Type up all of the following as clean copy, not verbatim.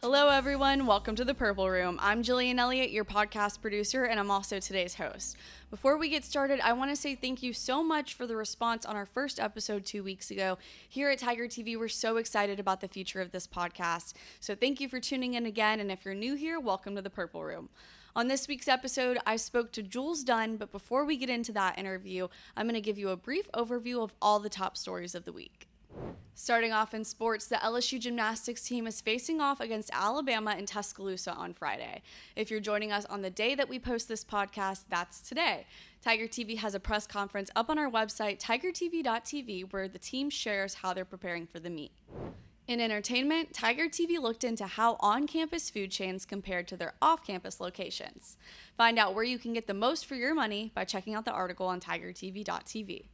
Hello, everyone. Welcome to the Purple Room. I'm Jillian Elliott, your podcast producer, and I'm also today's host. Before we get started, I want to say thank you so much for the response on our first episode 2 weeks ago. Here at Tiger TV, we're so excited about the future of this podcast. So thank you for tuning in again, and if you're new here, welcome to the Purple Room. On this week's episode, I spoke to Julz Dunne, but before we get into that interview, I'm going to give you a brief overview of all the top stories of the week. Starting off in sports, the LSU gymnastics team is facing off against Alabama in Tuscaloosa on Friday. If you're joining us on the day that we post this podcast, that's today. Tiger TV has a press conference up on our website, tigertv.tv, where the team shares how they're preparing for the meet. In entertainment, Tiger TV looked into how on-campus food chains compared to their off-campus locations. Find out where you can get the most for your money by checking out the article on tigertv.tv.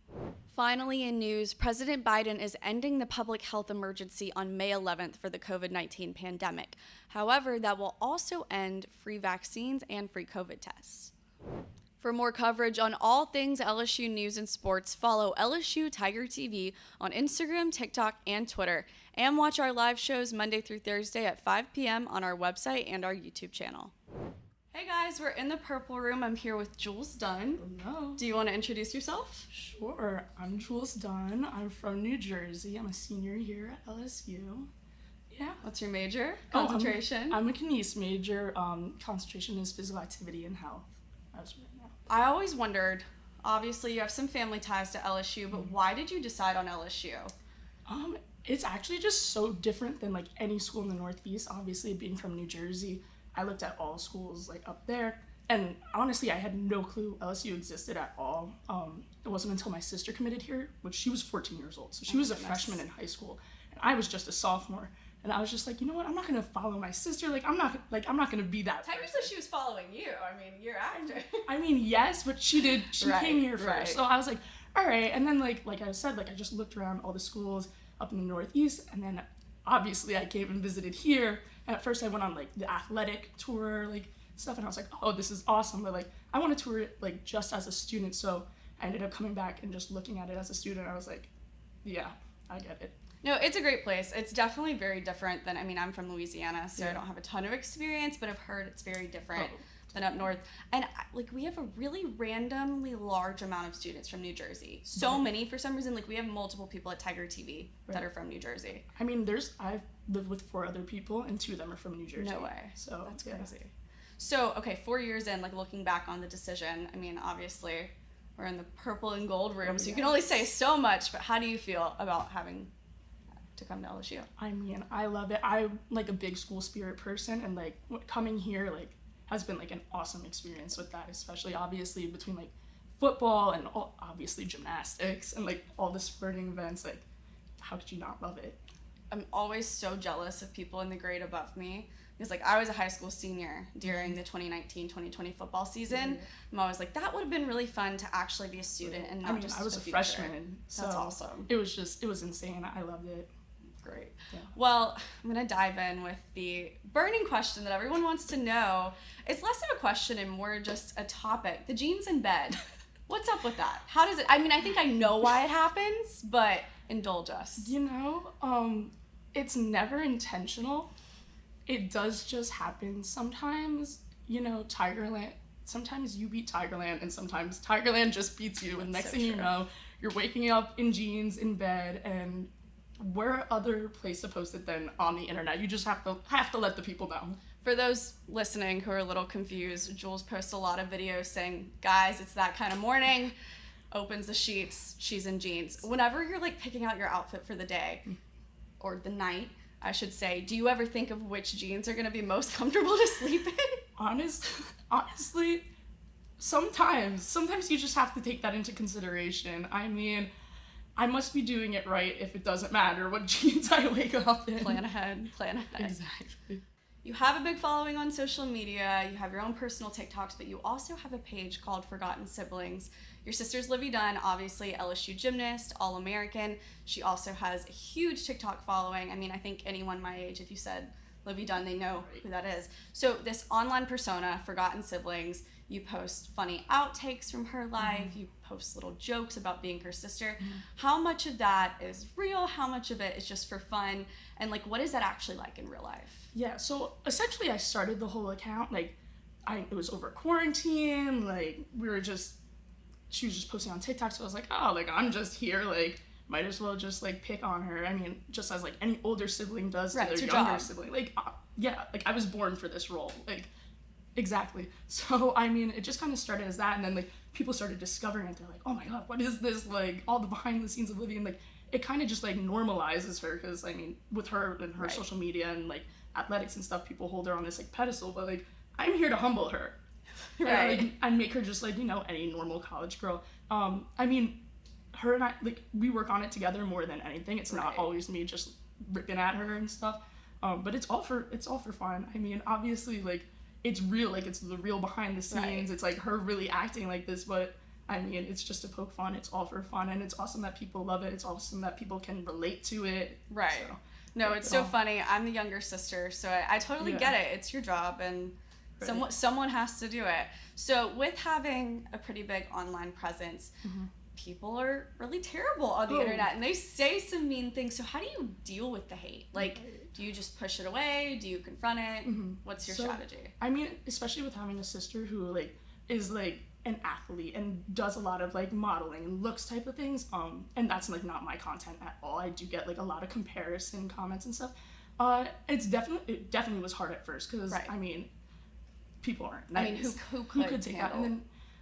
Finally, in news, President Biden is ending the public health emergency on May 11th for the COVID-19 pandemic. However, that will also end free vaccines and free COVID tests. For more coverage on all things LSU news and sports, follow LSU Tiger TV on Instagram, TikTok, and Twitter, and watch our live shows Monday through Thursday at 5 p.m. on our website and our YouTube channel. Hey guys, we're in the Purple Room. I'm here with Julz Dunne. Hello. Do you want to introduce yourself? Sure. I'm Julz Dunne. I'm from New Jersey. I'm a senior here at LSU. Yeah. What's your major? Concentration? I'm a Kines major. Concentration is physical activity and health. That's right now. I always wondered, obviously you have some family ties to LSU, but why did you decide on LSU? It's actually just so different than like any school in the Northeast. Obviously, being from New Jersey, I looked at all schools like up there, and honestly, I had no clue LSU existed at all. It wasn't until my sister committed here, which she was 14 years old, so she was a freshman in high school, and I was just a sophomore. And I was just like, you know what? I'm not gonna follow my sister. I'm not gonna be that. Technically, she was following you. I mean, you're after. I mean, yes, but she did. She came here first, right. So I was like, all right. And then like I said, I just looked around all the schools up in the Northeast, and then obviously I came and visited here. And at first I went on like the athletic tour, stuff, and I was like, oh, this is awesome. But I want to tour it just as a student, so I ended up coming back and just looking at it as a student. I was like, yeah, I get it. No, it's a great place. It's definitely very different than, I'm from Louisiana, so I don't have a ton of experience, but I've heard it's very different than up north. And we have a really randomly large amount of students from New Jersey. So many, for some reason, we have multiple people at Tiger TV that are from New Jersey. I mean, I've lived with 4 other people, and 2 of them are from New Jersey. No way. So that's crazy. So, okay, 4 years in, looking back on the decision, obviously, we're in the purple and gold room, so you can only say so much, but how do you feel about having to come to LSU? I mean, I love it. I'm a big school spirit person, and coming here has been an awesome experience with that, especially obviously between football and obviously gymnastics and all the sporting events. How could you not love it? I'm always so jealous of people in the grade above me because I was a high school senior during the 2019-2020 football season. I'm always that would have been really fun to actually be a student and not just I was a freshman, so that's awesome. It was insane. I loved it. Great. Yeah. Well, I'm going to dive in with the burning question that everyone wants to know. It's less of a question and more just a topic. The jeans in bed. What's up with that? How does it, I think I know why it happens, but indulge us. It's never intentional. It does just happen. Sometimes, Tigerland, sometimes you beat Tigerland, and sometimes Tigerland just beats you, and next thing you know, you're waking up in jeans in bed, and where other place to post it than on the internet? You just have to let the people know. For those listening who are a little confused, Julz posts a lot of videos saying, guys, it's that kind of morning, opens the sheets, she's in jeans. Whenever you're picking out your outfit for the day, or the night, I should say, do you ever think of which jeans are gonna be most comfortable to sleep in? Honestly, sometimes you just have to take that into consideration. I must be doing it right if it doesn't matter what jeans I wake up in. Plan ahead. Exactly. You have a big following on social media, you have your own personal TikToks, but you also have a page called Forgotten Siblings. Your sister's Livy Dunne, obviously LSU gymnast, All-American. She also has a huge TikTok following. I think anyone my age, if you said Livy Dunne, they know who that is. So this online persona, Forgotten Siblings, You post funny outtakes from her life. You post little jokes about being her sister. How much of that is real? How much of it is just for fun? And like, what is that actually like in real life? Yeah, so essentially I started the whole account, like, it was over quarantine, like, she was just posting on TikTok, so I was like, oh, like, I'm just here, like, might as well just, like, pick on her. I mean, just as, like, any older sibling does to their younger sibling. Like, yeah, like, I was born for this role, like, exactly. So, I mean, it just kind of started as that, and then, like, people started discovering it. They're like, oh my god, what is this? Like, all the behind the scenes of Livy, and, like, it kind of just, like, normalizes her, because, I mean, with her and her social media and, like, athletics and stuff, people hold her on this, like, pedestal, but, like, I'm here to humble her. Right. And make her just, like, you know, any normal college girl. I mean, her and I, like, we work on it together more than anything. It's not always me just ripping at her and stuff. But it's all for fun. I mean, obviously, like, it's real, like, it's the real behind the scenes. It's like her really acting like this, but I mean, it's just to poke fun. It's all for fun, and it's awesome that people love it. It's awesome that people can relate to it. Right. So, no, it's so funny. I'm the younger sister, so I totally get it. It's your job, and someone has to do it. So with having a pretty big online presence, people are really terrible on the internet, and they say some mean things. So how do you deal with the hate? Like, do you just push it away? Do you confront it? What's your strategy? I mean, especially with having a sister who, like, is, like, an athlete and does a lot of, like, modeling and looks type of things, and that's, like, not my content at all. I do get, like, a lot of comparison comments and stuff. It definitely was hard at first, because I mean, people aren't nice. I mean, who could take that? And then,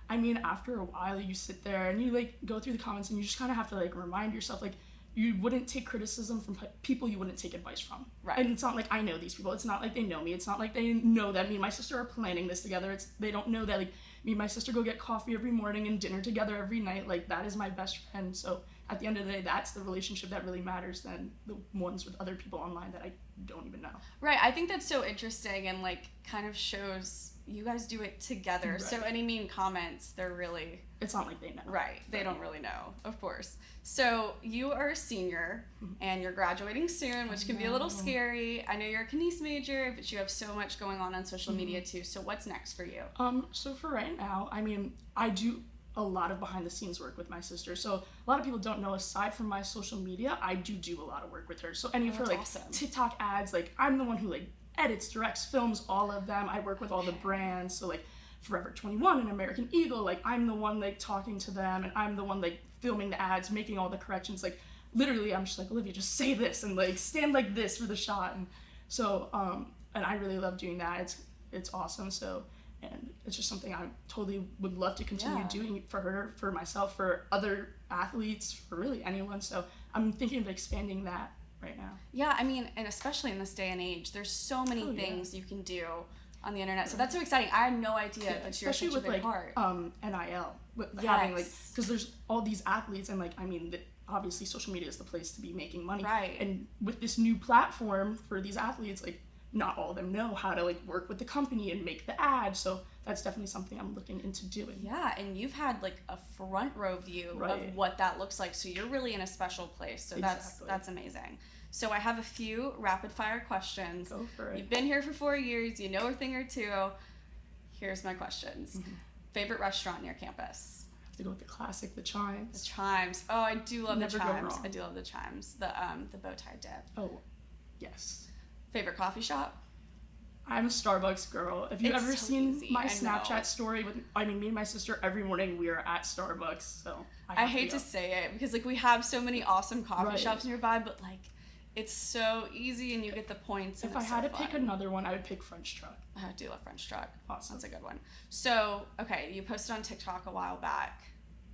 I mean, after a while, you sit there and you, like, go through the comments, and you just kind of have to, like, remind yourself, like, you wouldn't take criticism from people you wouldn't take advice from. Right. And it's not like I know these people. It's not like they know me. It's not like they know that me and my sister are planning this together. They don't know that, like, me and my sister go get coffee every morning and dinner together every night. Like, that is my best friend. So at the end of the day, that's the relationship that really matters than the ones with other people online that I don't even know. Right. I think that's so interesting, and, like, kind of shows you guys do it together. Right. So any mean comments, they're really... It's not like they know. Right. They don't really know, of course. So you are a senior, and you're graduating soon, which can be a little scary. I know you're a Kines major, but you have so much going on social media too. So what's next for you? So for right now, I mean, I do a lot of behind the scenes work with my sister. So a lot of people don't know, aside from my social media, I do a lot of work with her. So any of her, like, TikTok ads, like, I'm the one who, like, edits, directs, films all of them. I work with all the brands. So, like, Forever 21 and American Eagle, like, I'm the one, like, talking to them, and I'm the one, like, filming the ads, making all the corrections. Like, literally, I'm just like, Olivia, just say this, and, like, stand like this for the shot. And so, and I really love doing that. It's awesome. So, and it's just something I totally would love to continue doing for her, for myself, for other athletes, for really anyone. So I'm thinking of expanding that right now. Yeah, I mean, and especially in this day and age, there's so many things you can do on the internet. So that's so exciting. I had no idea that you're such a big part. Especially with, like, NIL, with having, like, because there's all these athletes, and, like, I mean, obviously social media is the place to be making money. Right. And with this new platform for these athletes, like, not all of them know how to, like, work with the company and make the ad. So that's definitely something I'm looking into doing. Yeah, and you've had, like, a front row view of what that looks like. So you're really in a special place. So that's amazing. So I have a few rapid fire questions. Go for it. You've been here for 4 years. You know a thing or two. Here's my questions. Favorite restaurant near campus? I have to go with the classic, the Chimes. The Chimes. Oh, I do love Never the Chimes. go wrong. I do love the Chimes. The bow tie dip. Oh, yes. Favorite coffee shop? I'm a Starbucks girl. Have you ever seen my Snapchat story with, I mean, me and my sister, every morning we are at Starbucks, so I hate to say it, because, like, we have so many awesome coffee shops nearby, but, like, it's so easy, and you get the points. If I had to pick another one, I would pick French Truck. I do love French Truck. Awesome. That's a good one. So, okay, you posted on TikTok a while back.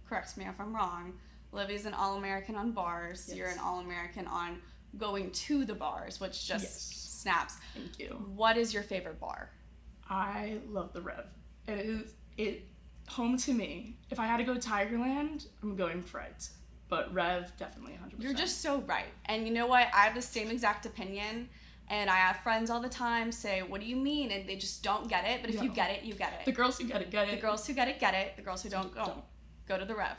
Correct me if I'm wrong. Livy's an All-American on bars. Yes. You're an All-American on going to the bars, which just snaps. Thank you. What is your favorite bar? I love the Rev. It home to me. If I had to go Tigerland, I'm going Fred's. But Rev, definitely 100%. You're just so right. And you know what? I have the same exact opinion. And I have friends all the time say, what do you mean? And they just don't get it. But if you get it, you get it. The girls who get it, get it. The girls who get it, get it. The girls who don't, go to the Rev.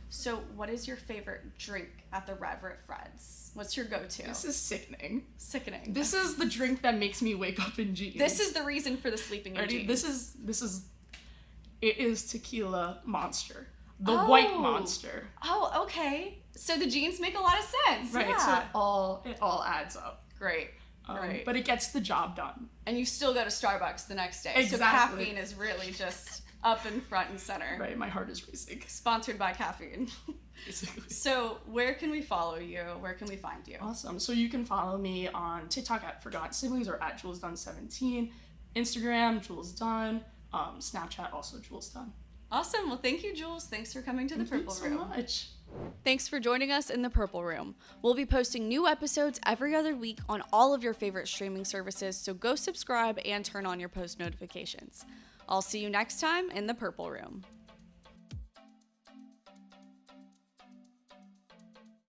So what is your favorite drink at the Rev or at Fred's? What's your go-to? This is sickening. Sickening. This is the drink that makes me wake up in jeans. This is the reason for the sleeping in jeans. This is It is Tequila Monster. The white monster. Oh, okay. So the genes make a lot of sense. Right, Yeah. so it all adds up. Great. Great. But it gets the job done. And you still go to Starbucks the next day. Exactly. So caffeine is really just up in front and center. Right, my heart is racing. Sponsored by caffeine. Basically. So where can we follow you? Where can we find you? Awesome. So you can follow me on TikTok at Forgotten Siblings or at JulzDunne17, Instagram, Julz Dunne, Snapchat, also Julz Dunne. Awesome. Well, thank you, Julz. Thanks for coming to the Purple Room. Thank you so much. Thanks for joining us in the Purple Room. We'll be posting new episodes every other week on all of your favorite streaming services, so go subscribe and turn on your post notifications. I'll see you next time in the Purple Room.